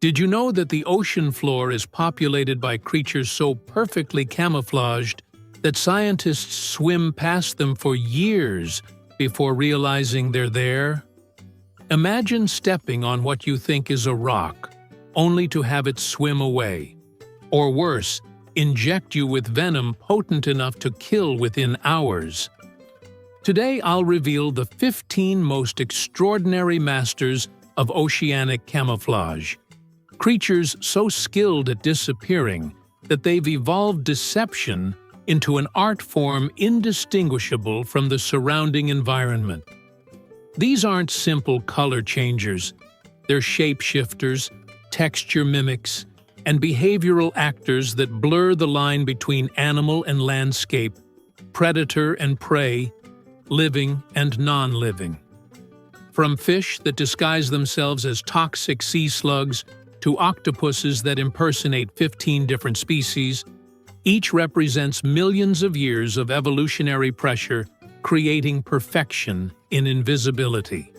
Did you know that the ocean floor is populated by creatures so perfectly camouflaged that scientists swim past them for years before realizing they're there? Imagine stepping on what you think is a rock, only to have it swim away. Or worse, inject you with venom potent enough to kill within hours. Today I'll reveal the 15 most extraordinary masters of oceanic camouflage. Creatures so skilled at disappearing that they've evolved deception into an art form indistinguishable from the surrounding environment. These aren't simple color changers. They're shapeshifters, texture mimics, and behavioral actors that blur the line between animal and landscape, predator and prey, living and non-living. From fish that disguise themselves as toxic sea slugs to octopuses that impersonate 15 different species, each represents millions of years of evolutionary pressure creating perfection in invisibility.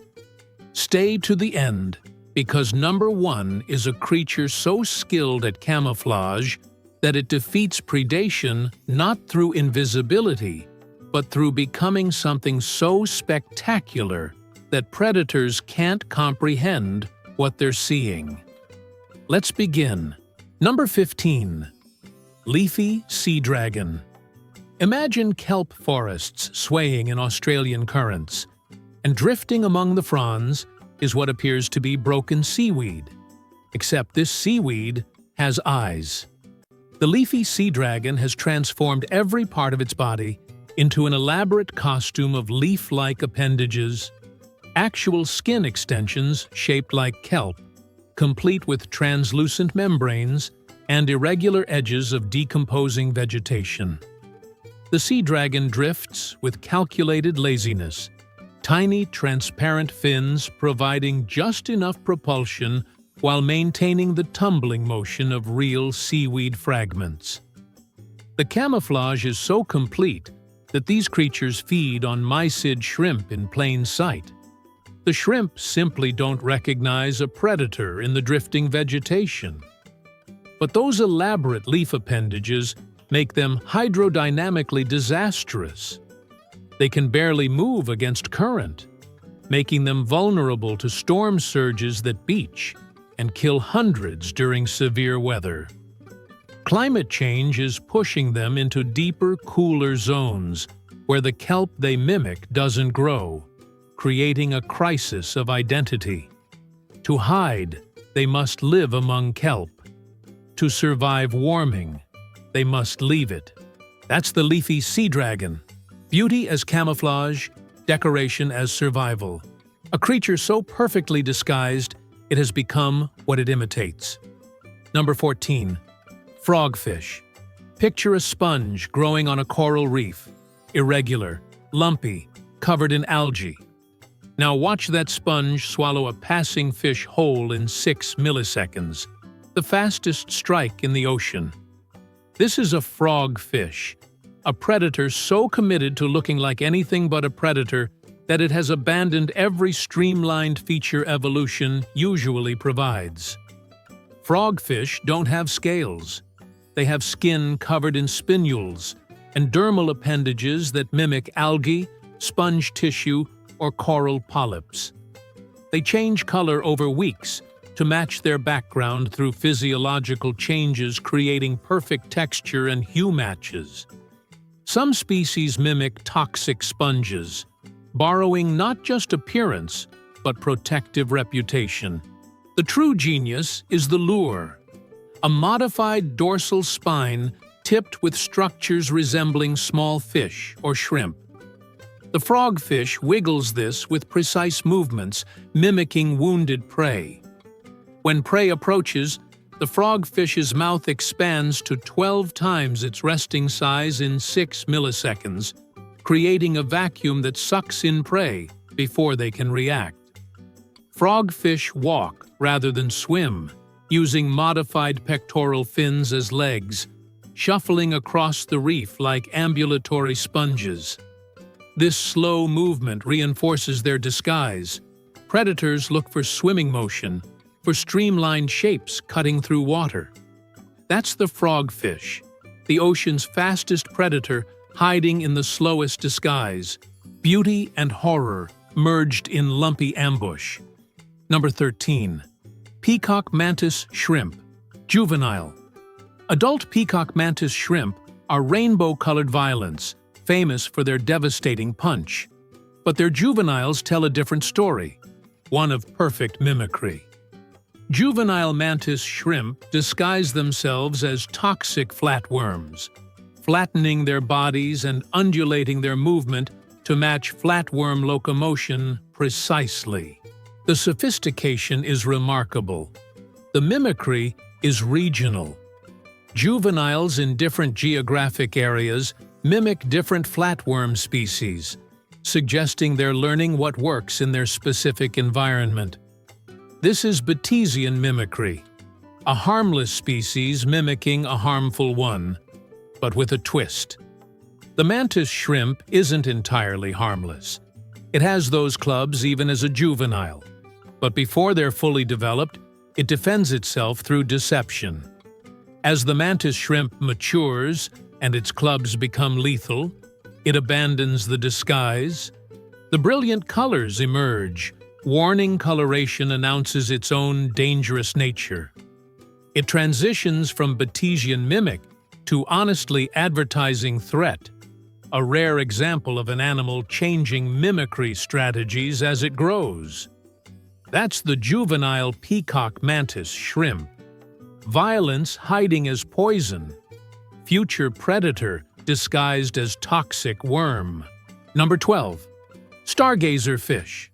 Stay to the end, because number 1 is a creature so skilled at camouflage that it defeats predation not through invisibility, but through becoming something so spectacular that predators can't comprehend what they're seeing. Let's begin. Number 15. Leafy seadragon. Imagine kelp forests swaying in Australian currents, and drifting among the fronds is what appears to be broken seaweed. Except this seaweed has eyes. The leafy seadragon has transformed every part of its body into an elaborate costume of leaf-like appendages, actual skin extensions shaped like kelp, complete with translucent membranes and irregular edges of decomposing vegetation. The seadragon drifts with calculated laziness, tiny transparent fins providing just enough propulsion while maintaining the tumbling motion of real seaweed fragments. The camouflage is so complete that these creatures feed on mysid shrimp in plain sight. The shrimp simply don't recognize a predator in the drifting vegetation. But those elaborate leaf appendages make them hydrodynamically disastrous. They can barely move against current, making them vulnerable to storm surges that beach and kill hundreds during severe weather. Climate change is pushing them into deeper, cooler zones where the kelp they mimic doesn't grow, creating a crisis of identity. To hide, they must live among kelp. To survive warming, they must leave it. That's the leafy seadragon. Beauty as camouflage, decoration as survival. A creature so perfectly disguised, it has become what it imitates. Number 14. Frogfish. Picture a sponge growing on a coral reef, irregular, lumpy, covered in algae. Now watch that sponge swallow a passing fish whole in 6 milliseconds, the fastest strike in the ocean. This is a frogfish, a predator so committed to looking like anything but a predator that it has abandoned every streamlined feature evolution usually provides. Frogfish don't have scales. They have skin covered in spinules and dermal appendages that mimic algae, sponge tissue, or coral polyps. They change color over weeks to match their background through physiological changes, creating perfect texture and hue matches. Some species mimic toxic sponges, borrowing not just appearance, but protective reputation. The true genius is the lure, a modified dorsal spine tipped with structures resembling small fish or shrimp. The frogfish wiggles this with precise movements, mimicking wounded prey. When prey approaches, the frogfish's mouth expands to 12 times its resting size in 6 milliseconds, creating a vacuum that sucks in prey before they can react. Frogfish walk rather than swim, using modified pectoral fins as legs, shuffling across the reef like ambulatory sponges. This slow movement reinforces their disguise. Predators look for swimming motion, for streamlined shapes cutting through water. That's the frogfish, the ocean's fastest predator hiding in the slowest disguise, beauty and horror merged in lumpy ambush. Number 13. Peacock mantis shrimp, juvenile. Adult peacock mantis shrimp are rainbow-colored violets, famous for their devastating punch. But their juveniles tell a different story, one of perfect mimicry. Juvenile mantis shrimp disguise themselves as toxic flatworms, flattening their bodies and undulating their movement to match flatworm locomotion precisely. The sophistication is remarkable. The mimicry is regional. Juveniles in different geographic areas mimic different flatworm species, suggesting they're learning what works in their specific environment. This is Batesian mimicry, a harmless species mimicking a harmful one, but with a twist. The mantis shrimp isn't entirely harmless. It has those clubs even as a juvenile, but before they're fully developed, it defends itself through deception. As the mantis shrimp matures and its clubs become lethal, it abandons the disguise. The brilliant colors emerge. Warning coloration announces its own dangerous nature. It transitions from Batesian mimic to honestly advertising threat, a rare example of an animal changing mimicry strategies as it grows. That's the juvenile peacock mantis shrimp. Violence hiding as poison. Future predator disguised as toxic worm. Number 12. Stargazer fish.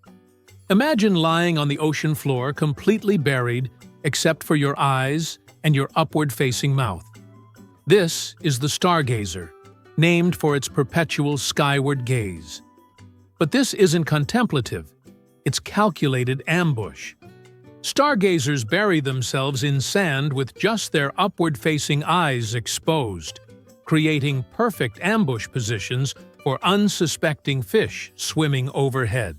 Imagine lying on the ocean floor completely buried except for your eyes and your upward-facing mouth. This is the stargazer, named for its perpetual skyward gaze. But this isn't contemplative, it's calculated ambush. Stargazers bury themselves in sand with just their upward-facing eyes exposed, creating perfect ambush positions for unsuspecting fish swimming overhead.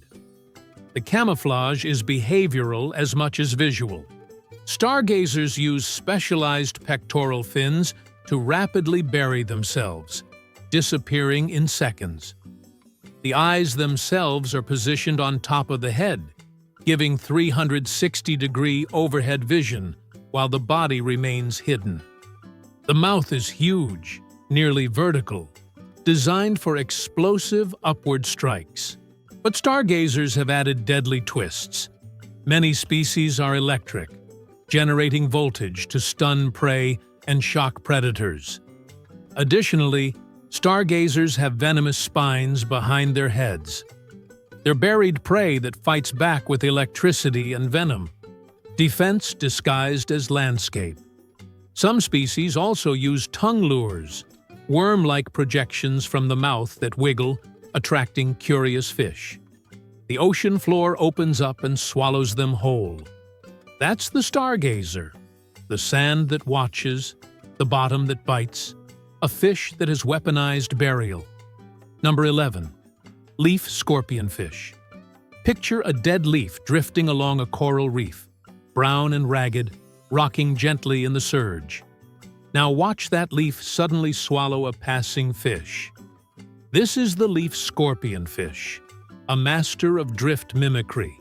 The camouflage is behavioral as much as visual. Stargazers use specialized pectoral fins to rapidly bury themselves, disappearing in seconds. The eyes themselves are positioned on top of the head, giving 360-degree overhead vision while the body remains hidden. The mouth is huge, nearly vertical, designed for explosive upward strikes. But stargazers have added deadly twists. Many species are electric, generating voltage to stun prey and shock predators. Additionally, stargazers have venomous spines behind their heads. They're buried prey that fights back with electricity and venom. Defense disguised as landscape. Some species also use tongue lures, worm-like projections from the mouth that wiggle, attracting curious fish. The ocean floor opens up and swallows them whole. That's the stargazer, the sand that watches, the bottom that bites, a fish that has weaponized burial. Number 11. Leaf scorpionfish. Picture a dead leaf drifting along a coral reef, brown and ragged, rocking gently in the surge. Now watch that leaf suddenly swallow a passing fish. This is the leaf scorpionfish, a master of drift mimicry,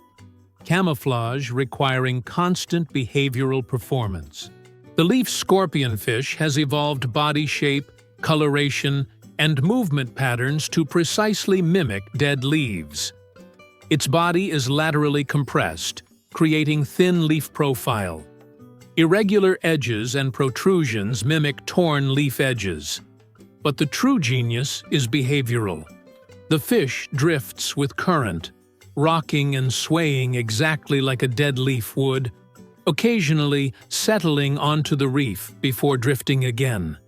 camouflage requiring constant behavioral performance. The leaf scorpionfish has evolved body shape, coloration, and movement patterns to precisely mimic dead leaves. Its body is laterally compressed, creating thin leaf profile. Irregular edges and protrusions mimic torn leaf edges. But the true genius is behavioral. The fish drifts with current, rocking and swaying exactly like a dead leaf would, occasionally settling onto the reef before drifting again.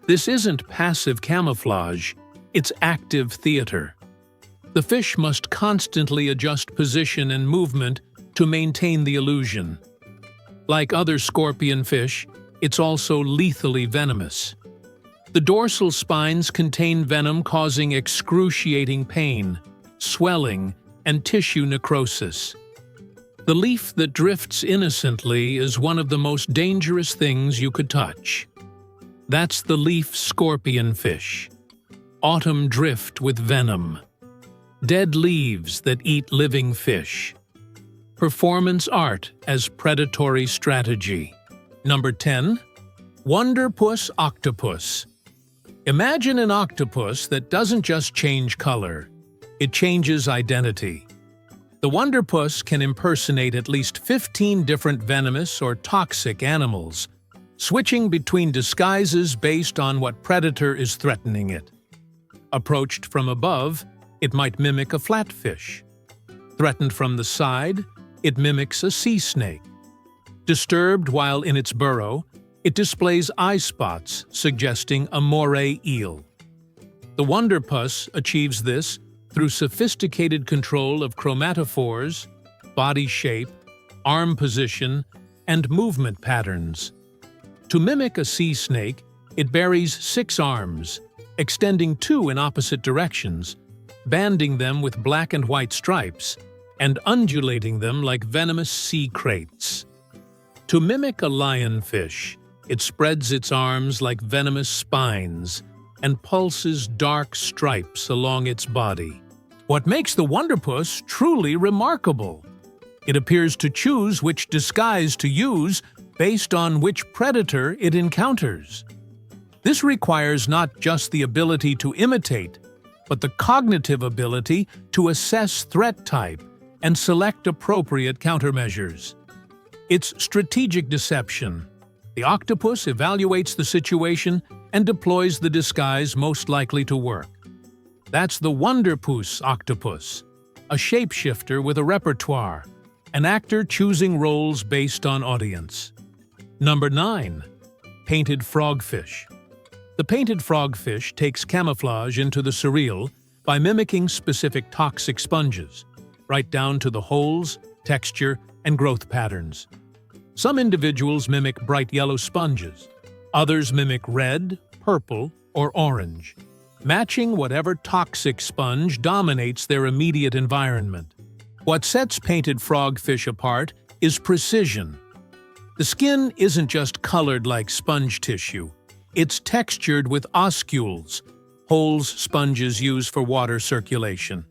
This isn't passive camouflage, it's active theater. The fish must constantly adjust position and movement to maintain the illusion. Like other scorpion fish, it's also lethally venomous. The dorsal spines contain venom causing excruciating pain, swelling, and tissue necrosis. The leaf that drifts innocently is one of the most dangerous things you could touch. That's the leaf scorpion fish. Autumn drift with venom. Dead leaves that eat living fish. Performance art as predatory strategy. Number 10. Wonderpuss octopus. Imagine an octopus that doesn't just change color, it changes identity. The wonderpuss can impersonate at least 15 different venomous or toxic animals, switching between disguises based on what predator is threatening it. Approached from above, it might mimic a flatfish. Threatened from the side, it mimics a sea snake. Disturbed while in its burrow, it displays eye spots suggesting a moray eel. The wonderpuss achieves this through sophisticated control of chromatophores, body shape, arm position, and movement patterns. To mimic a sea snake, it buries 6 arms, extending 2 in opposite directions, banding them with black and white stripes, and undulating them like venomous sea crates. To mimic a lionfish, it spreads its arms like venomous spines and pulses dark stripes along its body. What makes the wonderpuss truly remarkable? It appears to choose which disguise to use based on which predator it encounters. This requires not just the ability to imitate, but the cognitive ability to assess threat type and select appropriate countermeasures. It's strategic deception. The octopus evaluates the situation and deploys the disguise most likely to work. That's the wonderpuss octopus, a shapeshifter with a repertoire, an actor choosing roles based on audience. Number 9. Painted frogfish. The painted frogfish takes camouflage into the surreal by mimicking specific toxic sponges, right down to the holes, texture, and growth patterns. Some individuals mimic bright yellow sponges. Others mimic red, purple, or orange, matching whatever toxic sponge dominates their immediate environment. What sets painted frogfish apart is precision. The skin isn't just colored like sponge tissue. It's textured with oscules, holes sponges use for water circulation,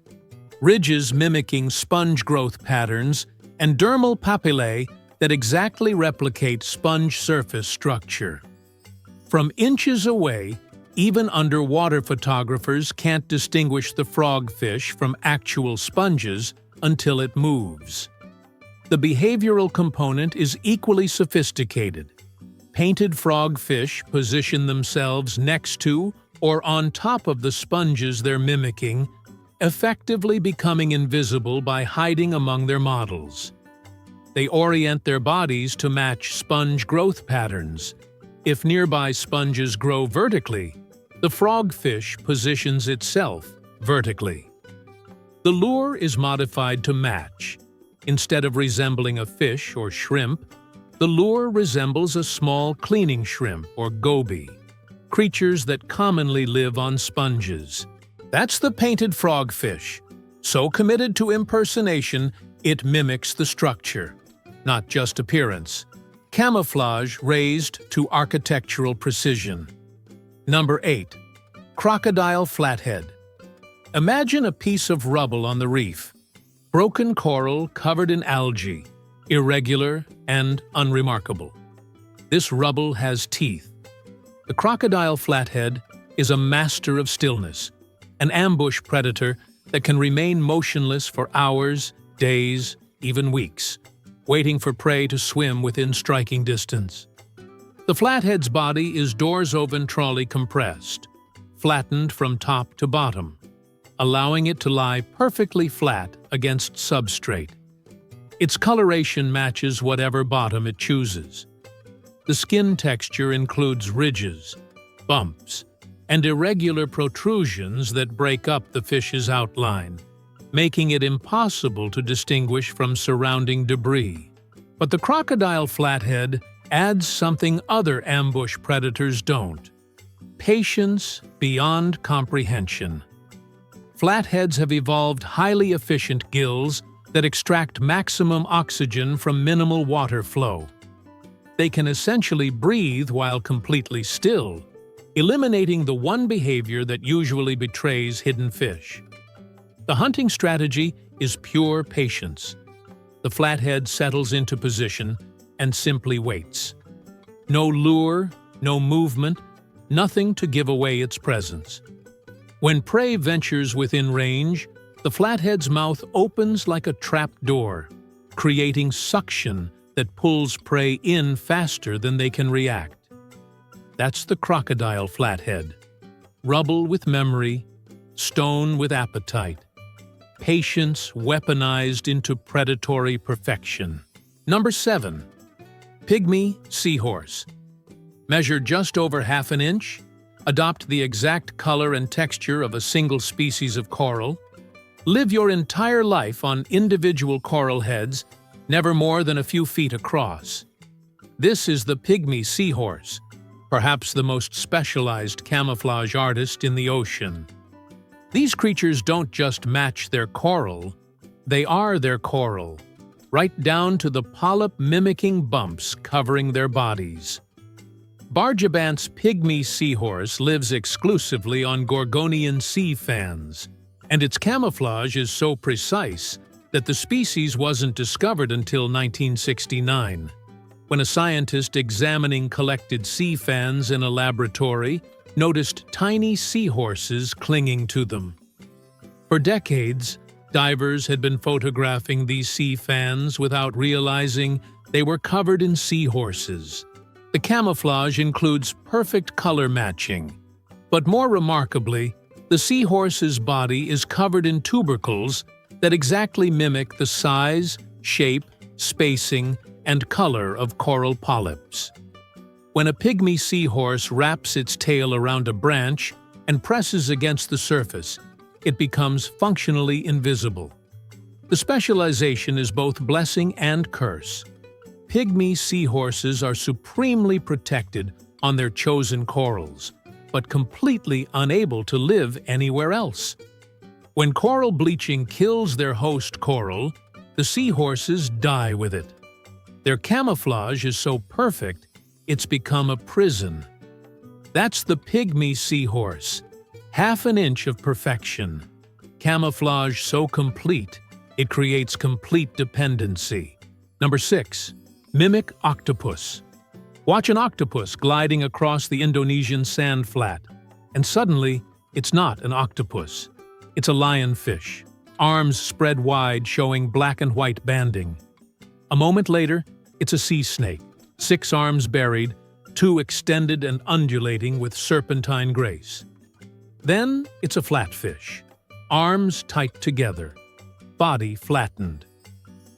ridges mimicking sponge growth patterns, and dermal papillae that exactly replicate sponge surface structure. From inches away, even underwater photographers can't distinguish the frogfish from actual sponges until it moves. The behavioral component is equally sophisticated. Painted frogfish position themselves next to or on top of the sponges they're mimicking, effectively becoming invisible by hiding among their models. They orient their bodies to match sponge growth patterns. If nearby sponges grow vertically, the frogfish positions itself vertically. The lure is modified to match. Instead of resembling a fish or shrimp, the lure resembles a small cleaning shrimp or goby, creatures that commonly live on sponges. That's the painted frogfish. So committed to impersonation, it mimics the structure, not just appearance. Camouflage raised to architectural precision. Number 8. Crocodile flathead. Imagine a piece of rubble on the reef. Broken coral covered in algae, irregular and unremarkable. This rubble has teeth. The crocodile flathead is a master of stillness, an ambush predator that can remain motionless for hours, days, even weeks, waiting for prey to swim within striking distance. The flathead's body is dorsoventrally compressed, flattened from top to bottom, allowing it to lie perfectly flat against substrate. Its coloration matches whatever bottom it chooses. The skin texture includes ridges, bumps, and irregular protrusions that break up the fish's outline, making it impossible to distinguish from surrounding debris. But the crocodile flathead adds something other ambush predators don't: patience beyond comprehension. Flatheads have evolved highly efficient gills that extract maximum oxygen from minimal water flow. They can essentially breathe while completely still, eliminating the one behavior that usually betrays hidden fish. The hunting strategy is pure patience. The flathead settles into position and simply waits. No lure, no movement, nothing to give away its presence. When prey ventures within range, the flathead's mouth opens like a trap door, creating suction that pulls prey in faster than they can react. That's the crocodile flathead. Rubble with memory, stone with appetite. Patience weaponized into predatory perfection. Number 7. Pygmy seahorse. Measure just over half an inch. Adopt the exact color and texture of a single species of coral. Live your entire life on individual coral heads, never more than a few feet across. This is the pygmy seahorse, perhaps the most specialized camouflage artist in the ocean. These creatures don't just match their coral, they are their coral, right down to the polyp-mimicking bumps covering their bodies. Bargabant's pygmy seahorse lives exclusively on Gorgonian sea fans, and its camouflage is so precise that the species wasn't discovered until 1969. When a scientist examining collected sea fans in a laboratory noticed tiny seahorses clinging to them. For decades, divers had been photographing these sea fans without realizing they were covered in seahorses. The camouflage includes perfect color matching, but more remarkably, the seahorse's body is covered in tubercles that exactly mimic the size, shape, spacing, and color of coral polyps. When a pygmy seahorse wraps its tail around a branch and presses against the surface, it becomes functionally invisible. The specialization is both blessing and curse. Pygmy seahorses are supremely protected on their chosen corals, but completely unable to live anywhere else. When coral bleaching kills their host coral, the seahorses die with it. Their camouflage is so perfect, it's become a prison. That's the pygmy seahorse, half an inch of perfection. Camouflage so complete, it creates complete dependency. Number 6. Mimic octopus. Watch an octopus gliding across the Indonesian sand flat, and suddenly, it's not an octopus. It's a lionfish, arms spread wide showing black and white banding. A moment later, it's a sea snake, 6 arms buried, 2 extended and undulating with serpentine grace. Then it's a flatfish, arms tight together, body flattened.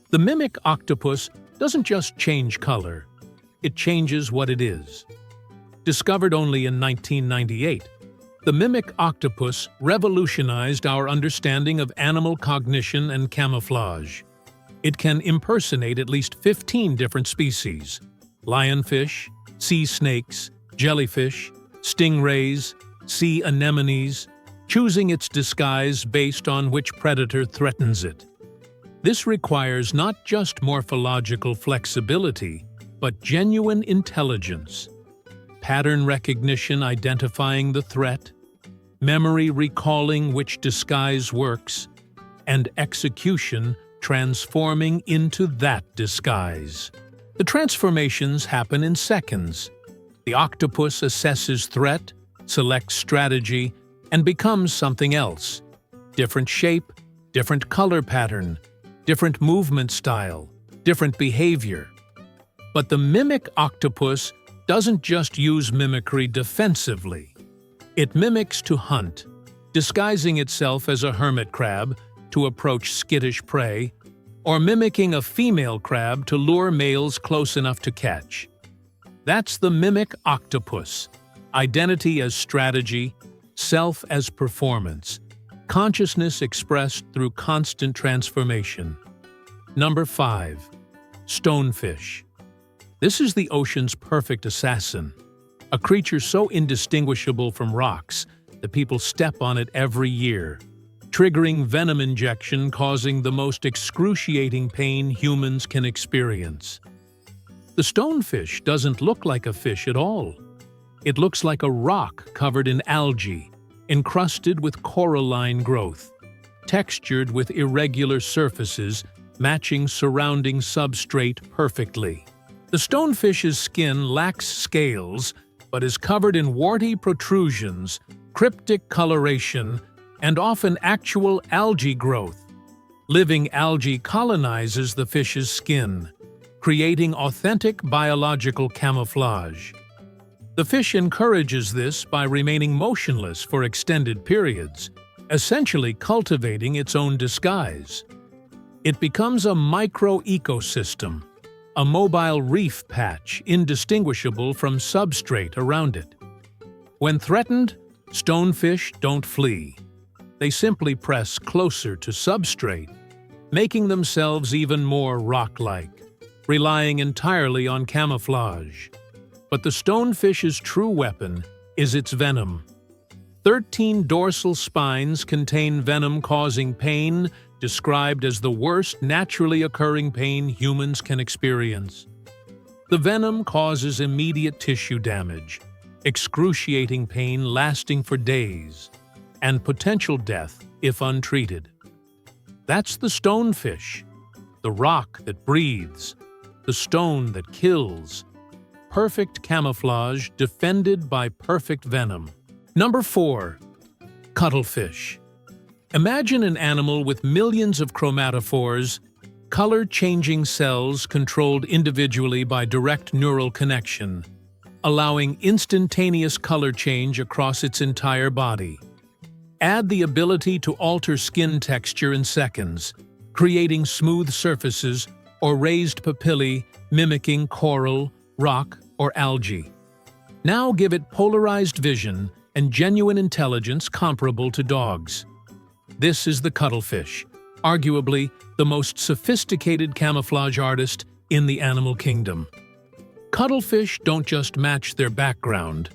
The mimic octopus doesn't just change color, it changes what it is. Discovered only in 1998, the mimic octopus revolutionized our understanding of animal cognition and camouflage. It can impersonate at least 15 different species: lionfish, sea snakes, jellyfish, stingrays, sea anemones, choosing its disguise based on which predator threatens it. This requires not just morphological flexibility, but genuine intelligence, pattern recognition identifying the threat, memory recalling which disguise works, and execution transforming into that disguise. The transformations happen in seconds. The octopus assesses threat, selects strategy, and becomes something else. Different shape, different color pattern, different movement style, different behavior. But the mimic octopus doesn't just use mimicry defensively. It mimics to hunt, disguising itself as a hermit crab to approach skittish prey, or mimicking a female crab to lure males close enough to catch. That's the mimic octopus. Identity as strategy, self as performance, consciousness expressed through constant transformation. Number 5. Stonefish. This is the ocean's perfect assassin, a creature so indistinguishable from rocks that people step on it every year. triggering venom injection causing the most excruciating pain humans can experience. The stonefish doesn't look like a fish at all. It looks like a rock covered in algae, encrusted with coralline growth, textured with irregular surfaces matching surrounding substrate perfectly. The stonefish's skin lacks scales, but is covered in warty protrusions, cryptic coloration, and often actual algae growth. Living algae colonizes the fish's skin, creating authentic biological camouflage. The fish encourages this by remaining motionless for extended periods, essentially cultivating its own disguise. It becomes a micro-ecosystem, a mobile reef patch indistinguishable from substrate around it. When threatened, stonefish don't flee. They simply press closer to substrate, making themselves even more rock-like, relying entirely on camouflage. But the stonefish's true weapon is its venom. 13 dorsal spines contain venom causing pain, described as the worst naturally occurring pain humans can experience. The venom causes immediate tissue damage, excruciating pain lasting for days, and potential death if untreated. That's the stonefish, the rock that breathes, the stone that kills. Perfect camouflage defended by perfect venom. Number 4. Cuttlefish. Imagine an animal with millions of chromatophores, color-changing cells controlled individually by direct neural connection, allowing instantaneous color change across its entire body. Add the ability to alter skin texture in seconds, creating smooth surfaces or raised papillae mimicking coral, rock, or algae. Now give it polarized vision and genuine intelligence comparable to dogs. This is the cuttlefish, arguably the most sophisticated camouflage artist in the animal kingdom. Cuttlefish don't just match their background.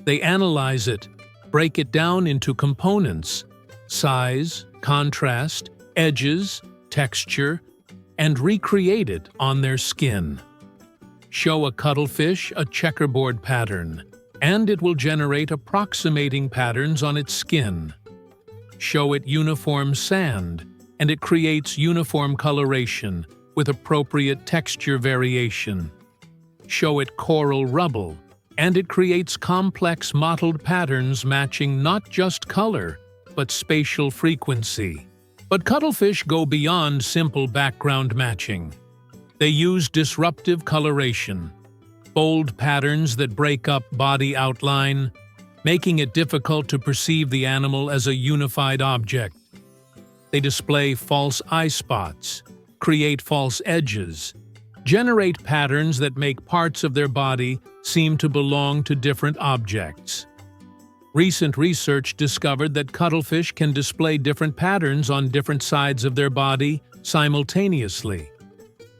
They analyze it, break it down into components, size, contrast, edges, texture, and recreate it on their skin. Show a cuttlefish a checkerboard pattern, and it will generate approximating patterns on its skin. Show it uniform sand, and it creates uniform coloration with appropriate texture variation. Show it coral rubble, and it creates complex mottled patterns matching not just color, but spatial frequency. But cuttlefish go beyond simple background matching. They use disruptive coloration, bold patterns that break up body outline, making it difficult to perceive the animal as a unified object. They display false eye spots, create false edges, generate patterns that make parts of their body seem to belong to different objects. Recent research discovered that cuttlefish can display different patterns on different sides of their body simultaneously,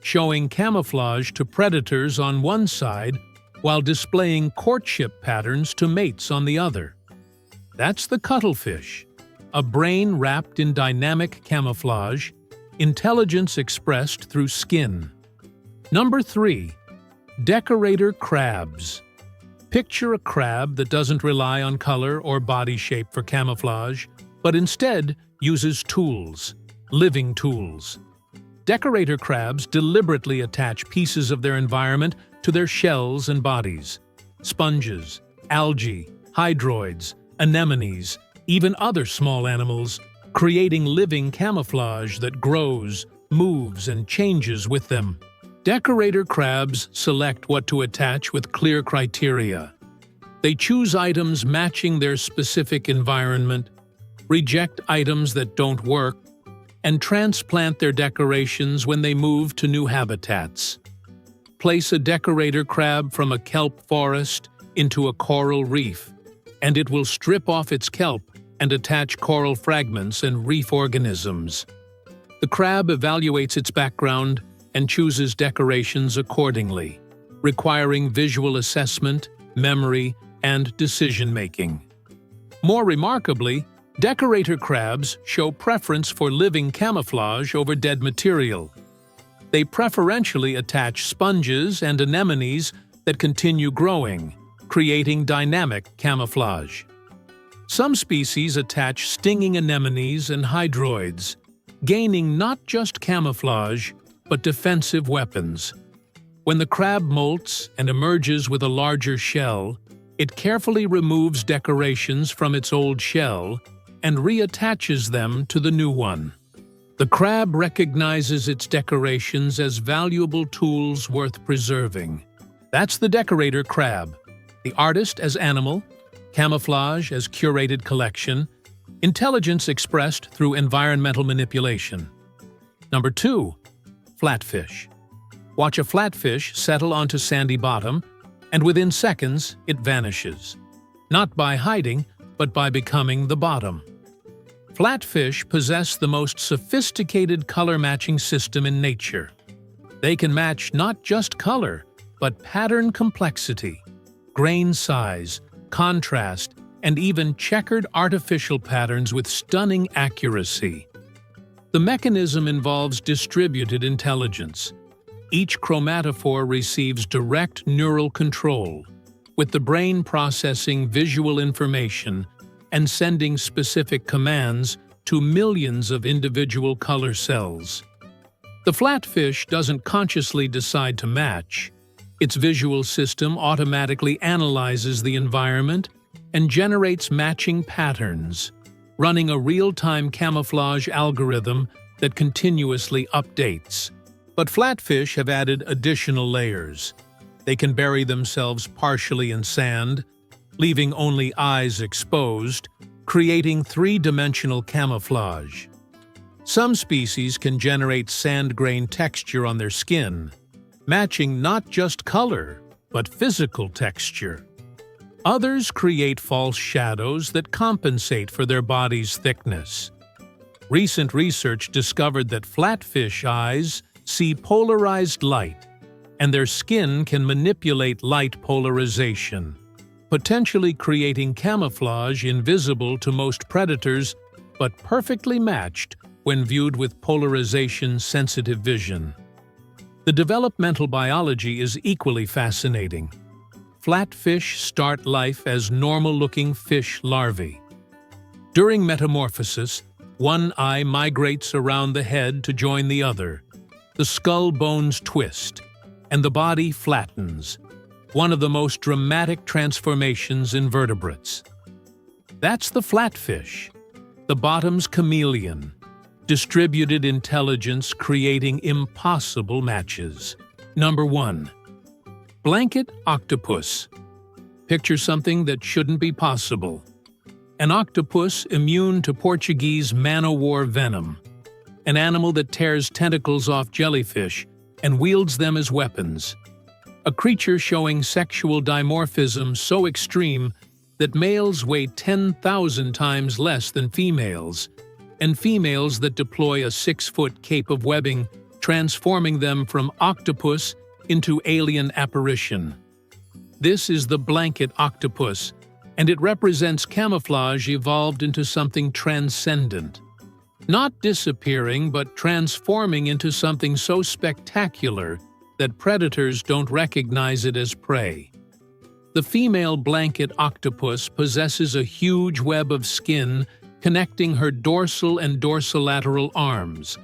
showing camouflage to predators on one side while displaying courtship patterns to mates on the other. That's the cuttlefish, a brain wrapped in dynamic camouflage, intelligence expressed through skin. Number 3. Decorator crabs. Picture a crab that doesn't rely on color or body shape for camouflage, but instead uses tools, living tools. Decorator crabs deliberately attach pieces of their environment to their shells and bodies. Sponges, algae, hydroids, anemones, even other small animals, creating living camouflage that grows, moves, and changes with them. Decorator crabs select what to attach with clear criteria. They choose items matching their specific environment, reject items that don't work, and transplant their decorations when they move to new habitats. Place a decorator crab from a kelp forest into a coral reef, and it will strip off its kelp and attach coral fragments and reef organisms. The crab evaluates its background and chooses decorations accordingly, requiring visual assessment, memory, and decision-making. More remarkably, Decorator crabs show preference for living camouflage over dead material. They preferentially attach sponges and anemones that continue growing, creating dynamic camouflage. Some species attach stinging anemones and hydroids, gaining not just camouflage, but defensive weapons. When the crab molts and emerges with a larger shell, it carefully removes decorations from its old shell and reattaches them to the new one. The crab recognizes its decorations as valuable tools worth preserving. That's the decorator crab. The artist as animal, camouflage as curated collection, intelligence expressed through environmental manipulation. Number 2. Flatfish. Watch a flatfish settle onto sandy bottom, and within seconds it vanishes. Not by hiding, but by becoming the bottom. Flatfish possess the most sophisticated color-matching system in nature. They can match not just color, but pattern complexity, grain size, contrast, and even checkered artificial patterns with stunning accuracy. The mechanism involves distributed intelligence. Each chromatophore receives direct neural control, with the brain processing visual information and sending specific commands to millions of individual color cells. The flatfish doesn't consciously decide to match. Its visual system automatically analyzes the environment and generates matching patterns, running a real-time camouflage algorithm that continuously updates. But flatfish have added additional layers. They can bury themselves partially in sand, leaving only eyes exposed, creating three-dimensional camouflage. Some species can generate sand grain texture on their skin, matching not just color, but physical texture. Others create false shadows that compensate for their body's thickness. Recent research discovered that flatfish eyes see polarized light, and their skin can manipulate light polarization, potentially creating camouflage invisible to most predators, but perfectly matched when viewed with polarization-sensitive vision. The developmental biology is equally fascinating. Flatfish start life as normal-looking fish larvae. During metamorphosis, one eye migrates around the head to join the other. The skull bones twist, and the body flattens, one of the most dramatic transformations in vertebrates. That's the flatfish, the bottom's chameleon, distributed intelligence creating impossible matches. Number 1. Blanket octopus. Picture something that shouldn't be possible. An octopus immune to Portuguese man-o'-war venom. An animal that tears tentacles off jellyfish and wields them as weapons. A creature showing sexual dimorphism so extreme that males weigh 10,000 times less than females, and females that deploy a 6-foot cape of webbing, transforming them from octopus into alien apparition. This is the blanket octopus, and it represents camouflage evolved into something transcendent. Not disappearing, but transforming into something so spectacular that predators don't recognize it as prey. The female blanket octopus possesses a huge web of skin connecting her dorsal and dorsolateral arms,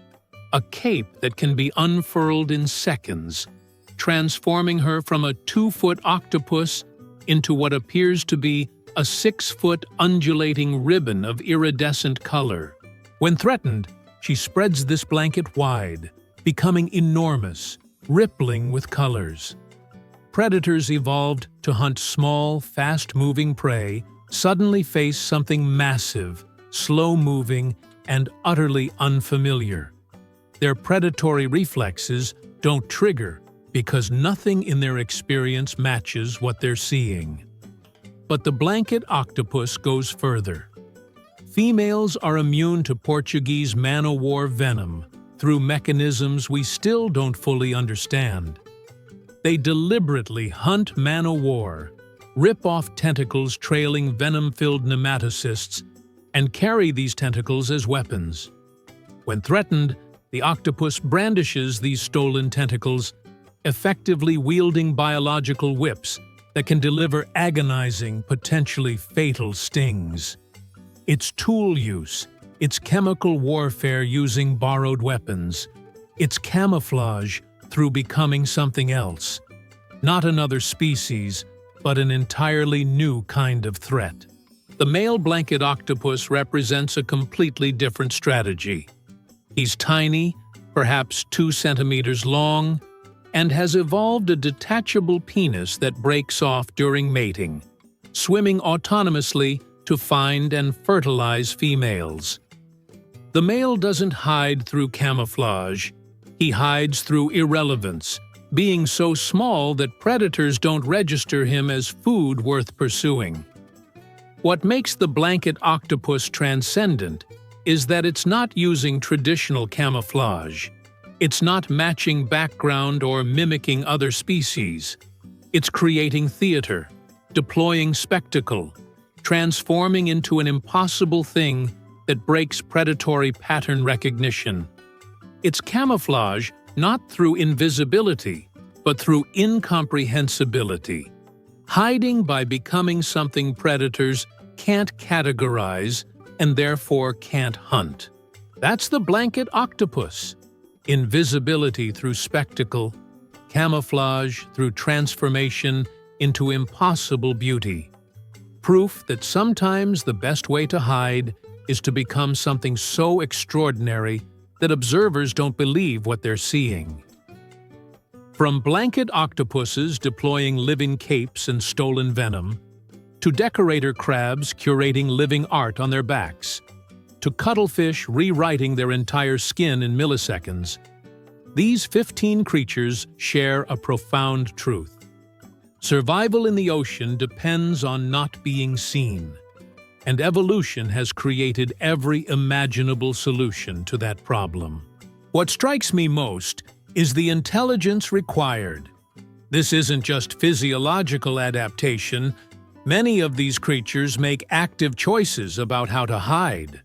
a cape that can be unfurled in seconds, transforming her from a 2-foot octopus into what appears to be a 6-foot undulating ribbon of iridescent color. When threatened, she spreads this blanket wide, becoming enormous, rippling with colors. Predators evolved to hunt small, fast-moving prey suddenly face something massive, slow-moving, and utterly unfamiliar. Their predatory reflexes don't trigger because nothing in their experience matches what they're seeing. But the blanket octopus goes further. Females are immune to Portuguese man-o'-war venom through mechanisms we still don't fully understand. They deliberately hunt man-o'-war, rip off tentacles trailing venom-filled nematocysts, and carry these tentacles as weapons. When threatened, the octopus brandishes these stolen tentacles, effectively wielding biological whips that can deliver agonizing, potentially fatal stings. It's tool use, it's chemical warfare using borrowed weapons, it's camouflage through becoming something else. Not another species, but an entirely new kind of threat. The male blanket octopus represents a completely different strategy. He's tiny, perhaps 2 centimeters long, and has evolved a detachable penis that breaks off during mating, swimming autonomously to find and fertilize females. The male doesn't hide through camouflage. He hides through irrelevance, being so small that predators don't register him as food worth pursuing. What makes the blanket octopus transcendent is that it's not using traditional camouflage. It's not matching background or mimicking other species. It's creating theater, deploying spectacle, transforming into an impossible thing that breaks predatory pattern recognition. It's camouflage not through invisibility, but through incomprehensibility, hiding by becoming something predators can't categorize and therefore can't hunt. That's the blanket octopus. Invisibility through spectacle, camouflage through transformation into impossible beauty. Proof that sometimes the best way to hide is to become something so extraordinary that observers don't believe what they're seeing. From blanket octopuses deploying living capes and stolen venom, to decorator crabs curating living art on their backs, to cuttlefish rewriting their entire skin in milliseconds, these 15 creatures share a profound truth. Survival in the ocean depends on not being seen, and evolution has created every imaginable solution to that problem. What strikes me most is the intelligence required. This isn't just physiological adaptation. Many of these creatures make active choices about how to hide.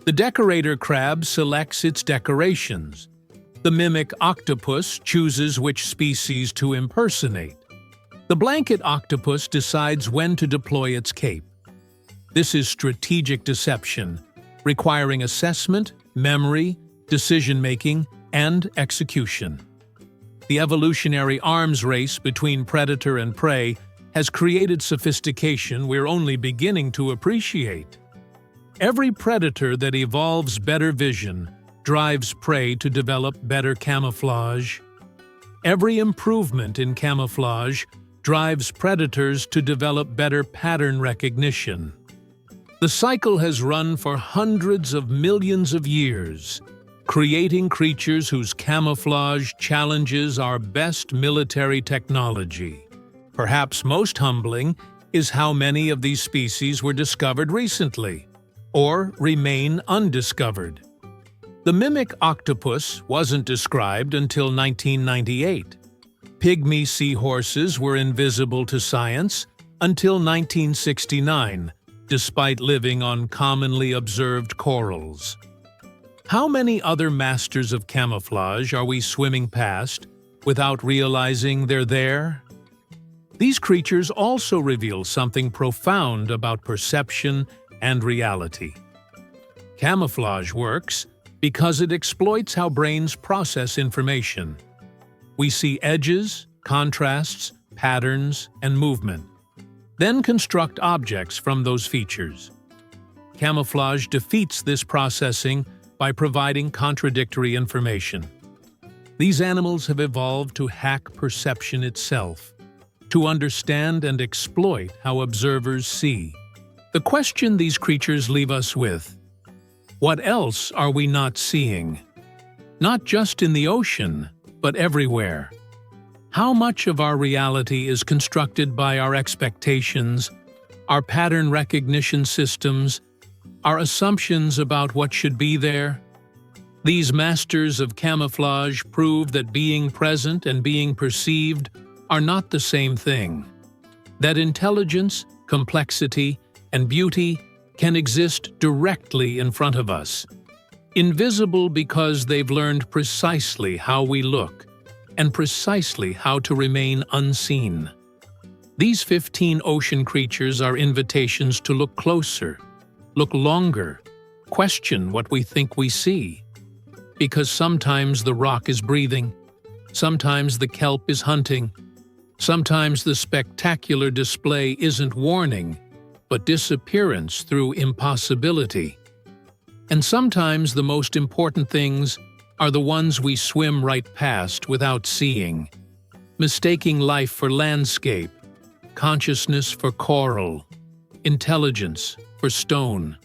The decorator crab selects its decorations. The mimic octopus chooses which species to impersonate. The blanket octopus decides when to deploy its cape. This is strategic deception, requiring assessment, memory, decision-making, and execution. The evolutionary arms race between predator and prey has created sophistication we're only beginning to appreciate. Every predator that evolves better vision drives prey to develop better camouflage. Every improvement in camouflage drives predators to develop better pattern recognition. The cycle has run for hundreds of millions of years, creating creatures whose camouflage challenges our best military technology. Perhaps most humbling is how many of these species were discovered recently, or remain undiscovered. The mimic octopus wasn't described until 1998. Pygmy seahorses were invisible to science until 1969, despite living on commonly observed corals. How many other masters of camouflage are we swimming past without realizing they're there? These creatures also reveal something profound about perception and reality. Camouflage works because it exploits how brains process information. We see edges, contrasts, patterns, and movement, then construct objects from those features. Camouflage defeats this processing by providing contradictory information. These animals have evolved to hack perception itself, to understand and exploit how observers see. The question these creatures leave us with: what else are we not seeing? Not just in the ocean, but everywhere. How much of our reality is constructed by our expectations, our pattern recognition systems, our assumptions about what should be there? These masters of camouflage prove that being present and being perceived are not the same thing. That intelligence, complexity, and beauty can exist directly in front of us, invisible because they've learned precisely how we look and precisely how to remain unseen. These 15 ocean creatures are invitations to look closer, look longer, question what we think we see. Because sometimes the rock is breathing, sometimes the kelp is hunting, sometimes the spectacular display isn't warning, but disappearance through impossibility. And sometimes the most important things are the ones we swim right past without seeing, mistaking life for landscape, consciousness for coral, intelligence for stone.